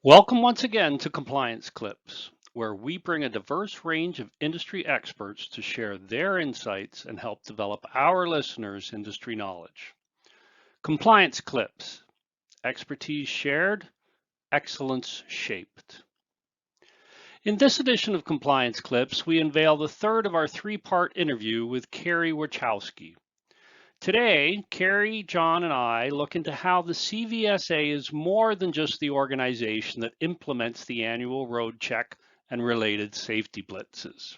Welcome once again to Compliance Clips, where we bring a diverse range of industry experts to share their insights and help develop our listeners' industry knowledge. Compliance Clips, expertise shared, excellence shaped. In this edition of Compliance Clips, we unveil the third of our three-part interview with Kerri Wirachowsky. Today, Kerri, John, and I look into how the CVSA is more than just the organization that implements the annual road check and related safety blitzes.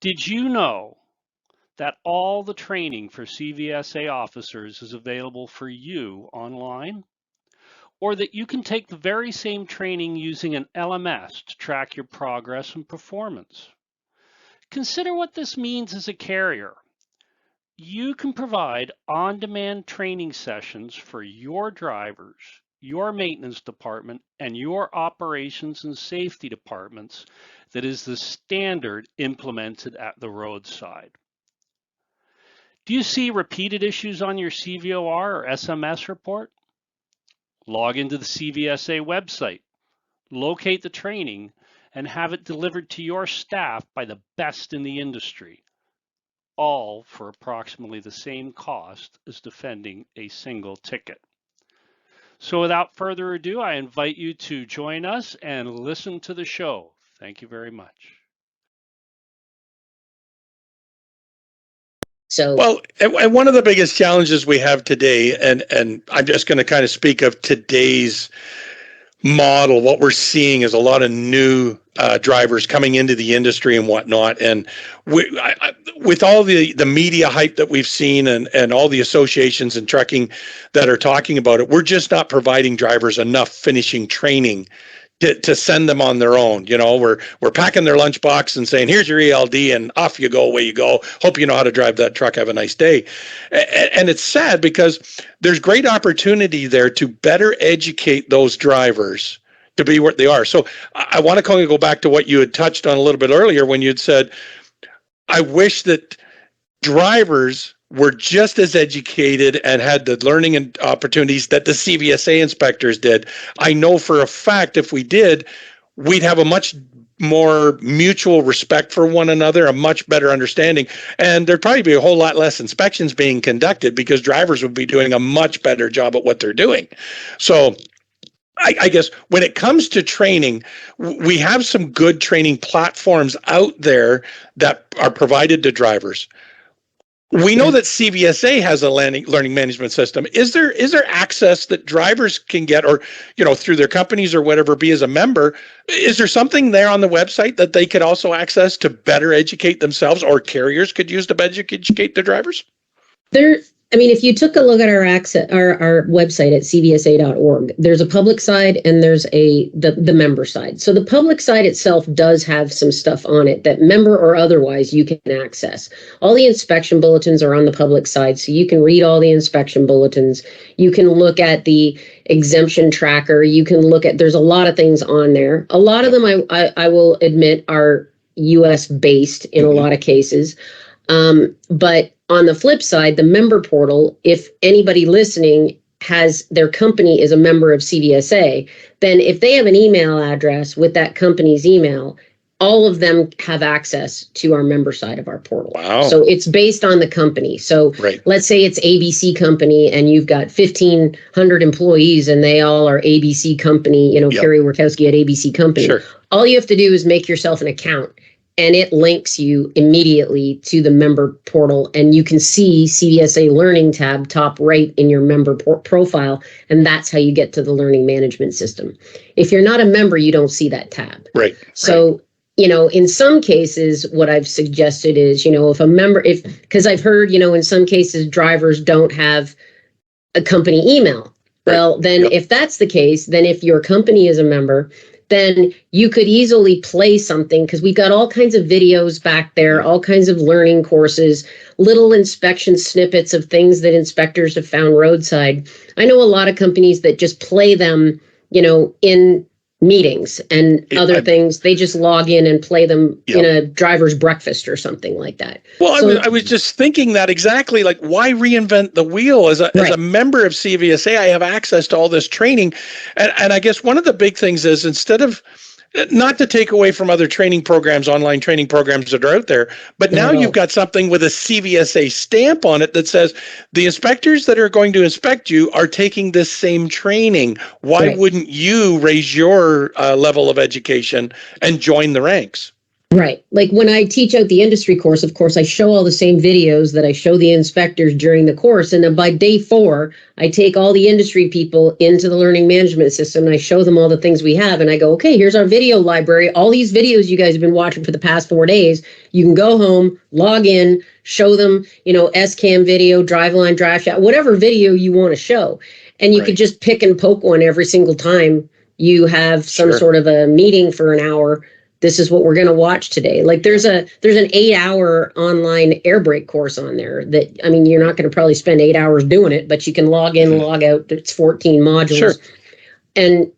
Did you know that all the training for CVSA officers is available for you online? Or that you can take the very same training using an LMS to track your progress and performance? Consider what this means as a carrier. You can provide on-demand training sessions for your drivers, your maintenance department, and your operations and safety departments that is the standard implemented at the roadside. Do you see repeated issues on your CVOR or SMS report? Log into the CVSA website, locate the training, and have it delivered to your staff by the best in the industry, all for approximately the same cost as defending a single ticket. So without further ado, I invite you to join us and listen to the show. Thank you very much. Well, and one of the biggest challenges we have today, and I'm just going to kind of speak of today's model, what we're seeing is a lot of new drivers coming into the industry and whatnot. And with all the media hype that we've seen and all the associations and trucking that are talking about it, we're just not providing drivers enough finishing training to send them on their own. You know, we're packing their lunchbox and saying, here's your ELD and off you go, away you go. Hope you know how to drive that truck. Have a nice day. And it's sad because there's great opportunity there to better educate those drivers to be what they are. So I want to kind of go back to what you had touched on a little bit earlier when you'd said, I wish that drivers were just as educated and had the learning and opportunities that the CVSA inspectors did. I know for a fact if we did, we'd have a much more mutual respect for one another, a much better understanding, and there'd probably be a whole lot less inspections being conducted because drivers would be doing a much better job at what they're doing. So I guess when it comes to training, we have some good training platforms out there that are provided to drivers. We know that CVSA has a learning management system. Is there access that drivers can get, or through their companies or whatever, be as a member? Is there something there on the website that they could also access to better educate themselves, or carriers could use to better educate their drivers? If you took a look at our website at cvsa.org, there's a public side and there's the member side. So the public side itself does have some stuff on it that member or otherwise you can access. All the inspection bulletins are on the public side, so you can read all the inspection bulletins. You can look at the exemption tracker. You can look at, there's a lot of things on there. A lot of them, I will admit, are US based in a lot of cases. But on the flip side, the member portal, if anybody listening has their company is a member of CVSA, then if they have an email address with that company's email, all of them have access to our member side of our portal. Wow. So it's based on the company. So Let's say it's ABC Company and you've got 1,500 employees and they all are ABC Company, Kerri Wirachowsky at ABC Company. Sure. All you have to do is make yourself an account. And it links you immediately to the member portal, and you can see CVSA Learning tab top right in your member profile, and that's how you get to the learning management system. If you're not a member, you don't see that tab. Right. So, in some cases, what I've suggested is, if a member, because I've heard, in some cases, drivers don't have a company email. Well, then if that's the case, then if your company is a member, then you could easily play something, because we've got all kinds of videos back there, all kinds of learning courses, little inspection snippets of things that inspectors have found roadside. I know a lot of companies that just play them, in meetings and other things. They just log in and play them Yep. in a driver's breakfast or something like that. Well, So- I was just thinking that exactly, like, why reinvent the wheel? As a Right. member of CVSA, I have access to all this training. And I guess one of the big things is, instead of, not to take away from other training programs, online training programs that are out there, but now you've got something with a CVSA stamp on it that says the inspectors that are going to inspect you are taking this same training. Why Right. wouldn't you raise your level of education and join the ranks? Right. Like when I teach out the industry course, of course, I show all the same videos that I show the inspectors during the course. And then by day 4, I take all the industry people into the learning management system and I show them all the things we have. And I go, okay, here's our video library. All these videos you guys have been watching for the past 4 days. You can go home, log in, show them, SCAM video, driveline, drive shot, whatever video you want to show. And you could just pick and poke one every single time you have some sort of a meeting for an hour. This is what we're going to watch today. Like there's an 8-hour online air brake course on there that, I mean, you're not going to probably spend 8 hours doing it, but you can log in, log out. It's 14 modules. Sure. And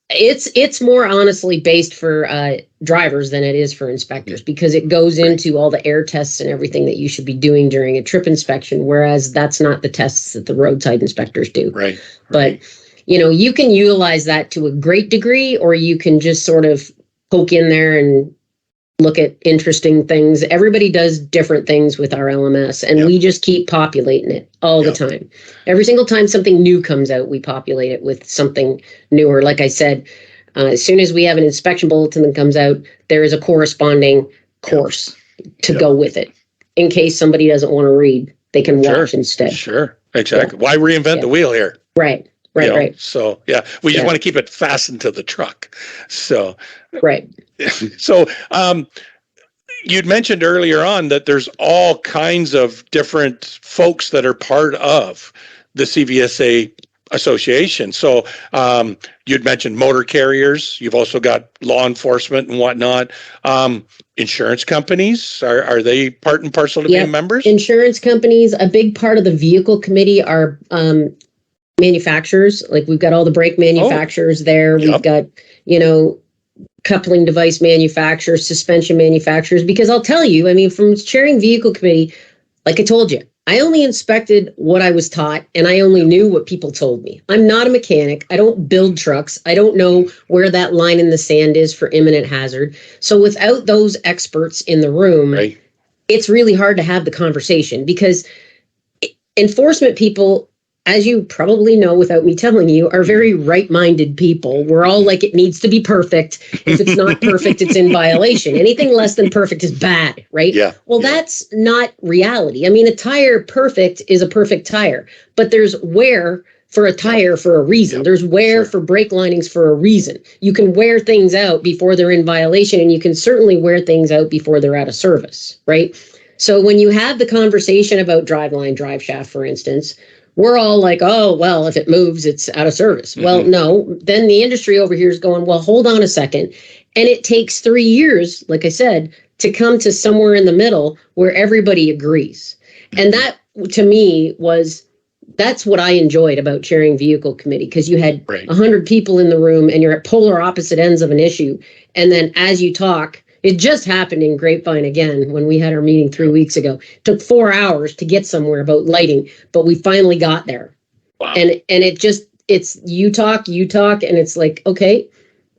it's more honestly based for drivers than it is for inspectors, because it goes into all the air tests and everything that you should be doing during a trip inspection, whereas that's not the tests that the roadside inspectors do. Right. But, you can utilize that to a great degree, or you can just sort of poke in there and look at interesting things. Everybody does different things with our LMS, and we just keep populating it all the time. Every single time something new comes out, we populate it with something newer. Like I said, as soon as we have an inspection bulletin that comes out, there is a corresponding course to go with it. In case somebody doesn't want to read, they can watch instead. Sure, exactly. Why reinvent the wheel here? Right. Right. So, we just want to keep it fastened to the truck. So, right. So, you'd mentioned earlier on that there's all kinds of different folks that are part of the CVSA association. So, you'd mentioned motor carriers. You've also got law enforcement and whatnot. Insurance companies, are they part and parcel to being members? Insurance companies, a big part of the vehicle committee are manufacturers. Like we've got all the brake manufacturers there. We've got, coupling device manufacturers, suspension manufacturers, because I'll tell you, I mean, from chairing vehicle committee, like I told you, I only inspected what I was taught and I only knew what people told me. I'm not a mechanic. I don't build trucks. I don't know where that line in the sand is for imminent hazard. So without those experts in the room, it's really hard to have the conversation, because enforcement people, as you probably know without me telling you, are very right-minded people. We're all like, it needs to be perfect. If it's not perfect, it's in violation. Anything less than perfect is bad, right? Yeah. Well, that's not reality. I mean, a tire perfect is a perfect tire, but there's wear for a tire for a reason. There's wear for brake linings for a reason. You can wear things out before they're in violation, and you can certainly wear things out before they're out of service, right? So when you have the conversation about driveline, drive shaft, for instance, we're all like, oh, well, if it moves, it's out of service. Well, no, then the industry over here is going, well, hold on a second. And it takes 3 years, like I said, to come to somewhere in the middle where everybody agrees. And that, to me, that's what I enjoyed about chairing vehicle committee, because you had 100 people in the room and you're at polar opposite ends of an issue. And then as you talk, it just happened in Grapevine again when we had our meeting 3 weeks ago. It took 4 hours to get somewhere about lighting, but we finally got there. Wow. And it's you talk, and it's like, okay.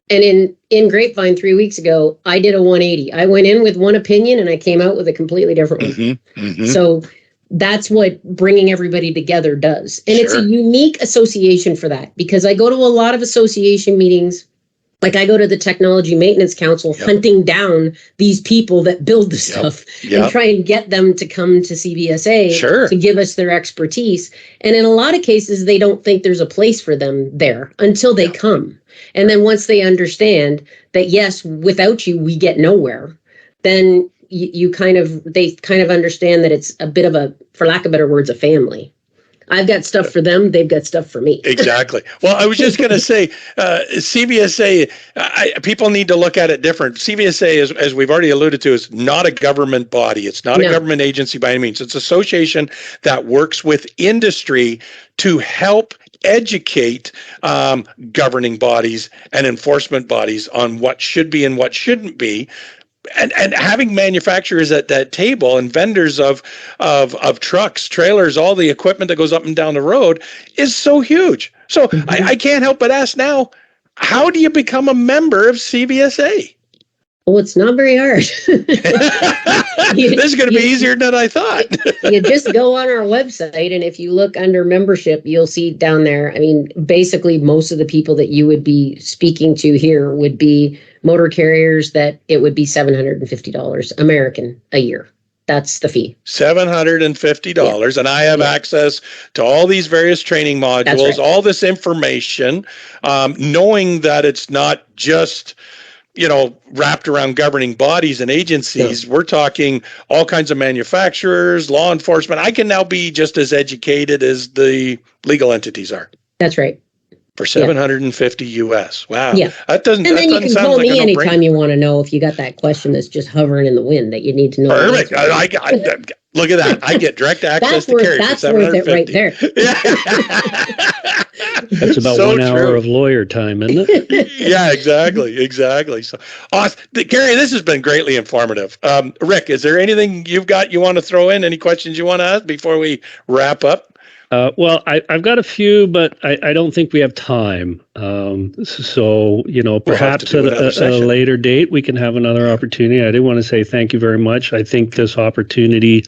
And in Grapevine 3 weeks ago, I did a 180. I went in with one opinion and I came out with a completely different one. So that's what bringing everybody together does. And it's a unique association for that, because I go to a lot of association meetings. Like I go to the Technology Maintenance Council hunting down these people that build the stuff and try and get them to come to CVSA to give us their expertise. And in a lot of cases, they don't think there's a place for them there until they come. And then once they understand that, yes, without you, we get nowhere, then they kind of understand that it's a bit of a, for lack of better words, a family. I've got stuff for them. They've got stuff for me. Exactly. Well, I was just going to say, CVSA, people need to look at it different. CVSA, as we've already alluded to, is not a government body. It's not a government agency by any means. It's an association that works with industry to help educate governing bodies and enforcement bodies on what should be and what shouldn't be. And having manufacturers at that table and vendors of trucks, trailers, all the equipment that goes up and down the road is so huge. So I can't help but ask now, how do you become a member of CVSA? Well, it's not very hard. This is going to be easier than I thought. You just go on our website, and if you look under membership, you'll see down there. I mean, basically, most of the people that you would be speaking to here would be motor carriers that it would be $750 American a year. That's the fee. $750. And I have access to all these various training modules, all this information, knowing that it's not just, wrapped around governing bodies and agencies. We're talking all kinds of manufacturers, law enforcement. I can now be just as educated as the legal entities are. That's right. For $750 US. Wow. Yeah. That doesn't. And then you can call me anytime you want to know if you got that question that's just hovering in the wind that you need to know. Perfect. Look at that. I get direct access to Kerri. That's worth it right there. That's about so 1 hour of lawyer time, isn't it? Yeah, exactly. So, Kerri, this has been greatly informative. Rick, is there anything you want to throw in? Any questions you want to ask before we wrap up? Well, I've got a few, but I don't think we have time. So, perhaps at a later date, we can have another opportunity. I do want to say thank you very much. I think this opportunity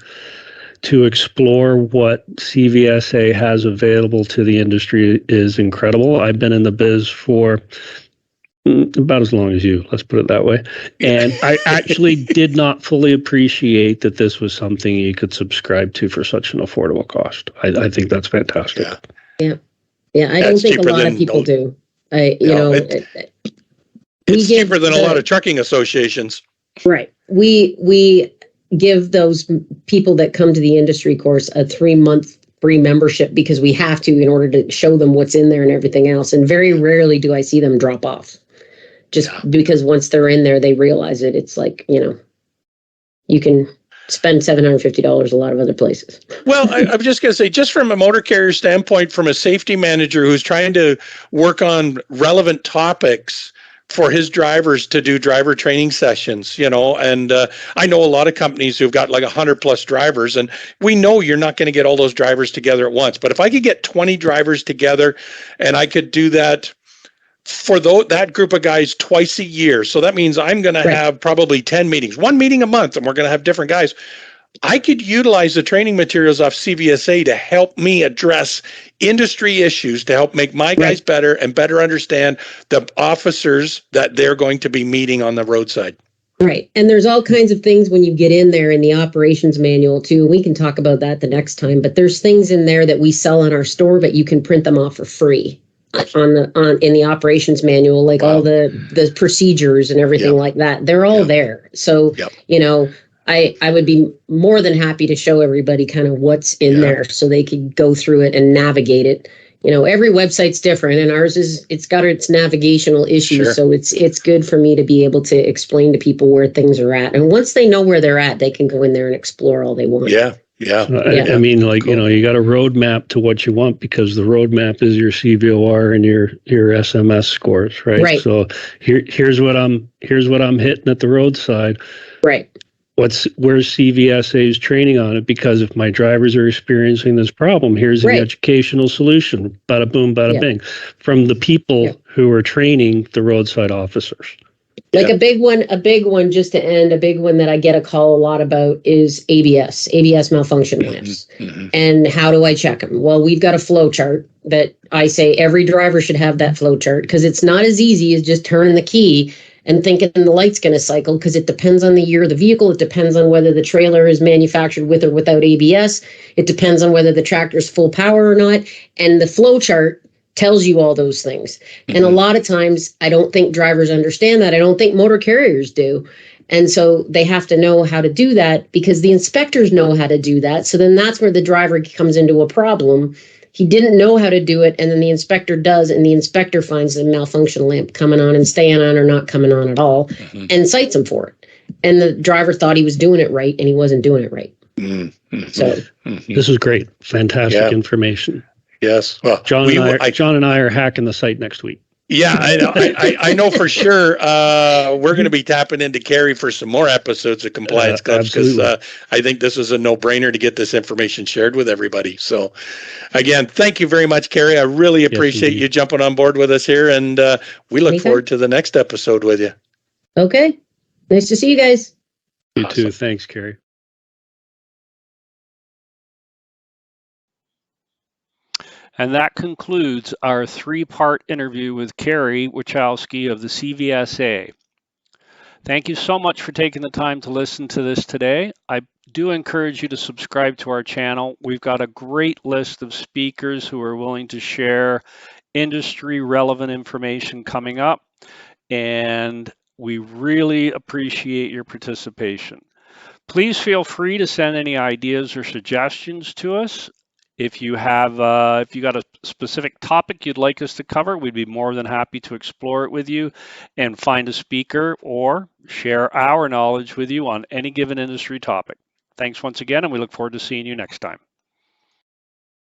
to explore what CVSA has available to the industry is incredible. I've been in the biz for about as long as you, let's put it that way. And I actually did not fully appreciate that this was something you could subscribe to for such an affordable cost. I think that's fantastic. Yeah. I don't think a lot of people do. It's cheaper than a lot of trucking associations. Right. We give those people that come to the industry course a 3-month free membership because we have to in order to show them what's in there and everything else. And very rarely do I see them drop off. Just because once they're in there, they realize it. It's like, you can spend $750 a lot of other places. Well, I'm just going to say, just from a motor carrier standpoint, from a safety manager who's trying to work on relevant topics for his drivers to do driver training sessions, and I know a lot of companies who've got like 100+ drivers, and we know you're not going to get all those drivers together at once. But if I could get 20 drivers together and I could do that for that group of guys twice a year. So that means I'm going to have probably 10 meetings, 1 meeting a month, and we're going to have different guys. I could utilize the training materials off CVSA to help me address industry issues, to help make my guys better and better understand the officers that they're going to be meeting on the roadside. Right. And there's all kinds of things when you get in there in the operations manual too. We can talk about that the next time, but there's things in there that we sell in our store, but you can print them off for free. In the operations manual, like all the procedures and everything like that, they're all there. So, I would be more than happy to show everybody kind of what's in there so they could go through it and navigate it. Every website's different, and ours it's got its navigational issues. So it's good for me to be able to explain to people where things are at. And once they know where they're at, they can go in there and explore all they want. I mean, like, cool. You got a roadmap to what you want because the roadmap is your CVOR and your SMS scores, right? So here's what I'm hitting at the roadside. Right. Where's CVSA's training on it? Because if my drivers are experiencing this problem, here's the educational solution. Bada boom, bada bing, from the people who are training the roadside officers. Like a big one, just to end, a big one that I get a call a lot about is ABS malfunction lamps. And how do I check them? Well, we've got a flow chart that I say every driver should have that flow chart because it's not as easy as just turning the key and thinking the light's going to cycle because it depends on the year of the vehicle. It depends on whether the trailer is manufactured with or without ABS. It depends on whether the tractor's full power or not. And the flow chart tells you all those things. And a lot of times I don't think drivers understand that. I don't think motor carriers do. And so they have to know how to do that because the inspectors know how to do that. So then that's where the driver comes into a problem. He didn't know how to do it. And then the inspector does. And the inspector finds the malfunction lamp coming on and staying on or not coming on at all and cites him for it. And the driver thought he was doing it right and he wasn't doing it right. So this is great. Fantastic information. Yes. Well, John and I are hacking the site next week. Yeah, I know. I know for sure. We're going to be tapping into Kerri for some more episodes of Compliance Clubs, because I think this is a no-brainer to get this information shared with everybody. So, again, thank you very much, Kerri. I really appreciate you jumping on board with us here, and we look forward to the next episode with you. Okay. Nice to see you guys. You too. Thanks, Kerri. And that concludes our 3-part interview with Kerri Wirachowsky of the CVSA. Thank you so much for taking the time to listen to this today. I do encourage you to subscribe to our channel. We've got a great list of speakers who are willing to share industry relevant information coming up, and we really appreciate your participation. Please feel free to send any ideas or suggestions to us. If you got a specific topic you'd like us to cover, we'd be more than happy to explore it with you and find a speaker or share our knowledge with you on any given industry topic. Thanks once again, and we look forward to seeing you next time.